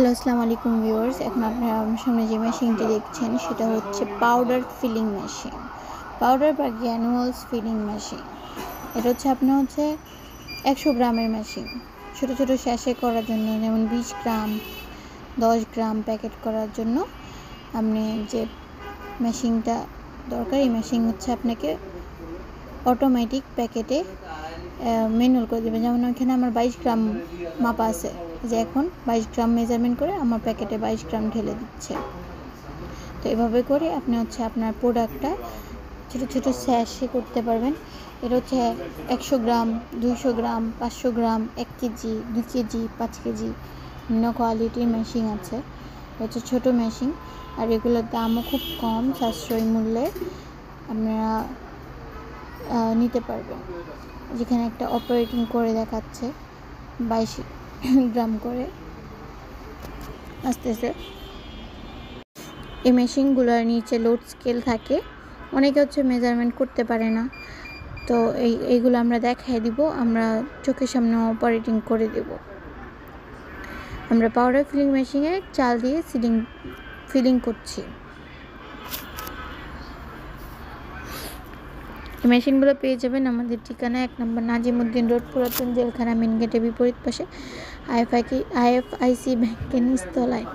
Hello, আসসালামু আলাইকুম viewers. এখন আপনারা আমার সামনে যে মেশিনটি দেখছেন সেটা হচ্ছে পাউডার ফিলিং মেশিন, পাউডার বা গ্র্যানুলস ফিলিং মেশিন। এটা হচ্ছে আপনার 100 গ্রামের মেশিন, ছোটো ছোটো স্যাশে করার জন্য, যেমন 20 গ্রাম 10 গ্রাম প্যাকেট করার জন্য আপনি যে মেশিনটা দরকার, এই মেশিন হচ্ছে আপনাকে অটোমেটিক প্যাকেটে ম্যানুয়াল করে দেবে। যেমন ওইখানে আমার 22 গ্রাম মাপা আছে, যে এখন 22 গ্রাম মেজারমেন্ট করে আমার প্যাকেটে 22 গ্রাম ঢেলে দিচ্ছে। তো এভাবে করে আপনি আপনার প্রোডাক্টটা ছোটো ছোটো স্যাশে করতে পারবেন। এটা হচ্ছে 100 গ্রাম, 200 গ্রাম, 500 গ্রাম, 1 কেজি, 2 কেজি, 5 কেজি বিভিন্ন কোয়ালিটির মেশিন আছে। এটা হচ্ছে ছোটো মেশিন, আর এগুলোর দামও খুব কম, সাশ্রয়ী মূল্যে আপনারা নিতে পারবেন। যেখানে একটা অপারেটিং করে দেখাচ্ছে 22 গ্রাম করে আসতেছে। এই মেশিনগুলোর নিচে লোড স্কেল থাকে, অনেকে মেজারমেন্ট করতে পারে না, তো এইগুলো আমরা দেখাই দিব, আমরা চোখের সামনে অপারেটিং করে দেব। আমরা পাউডার ফিলিং মেশিনে চাল দিয়ে ফিলিং করছি। এই মেশিনগুলো পেয়ে যাবেন আমাদের ঠিকানা 1 নম্বর নাজিমউদ্দিন রোড, পুরাতন জেলখানা মেন গেটের বিপরীত পাশে, IFIC ব্যাংকের নিচতলায়।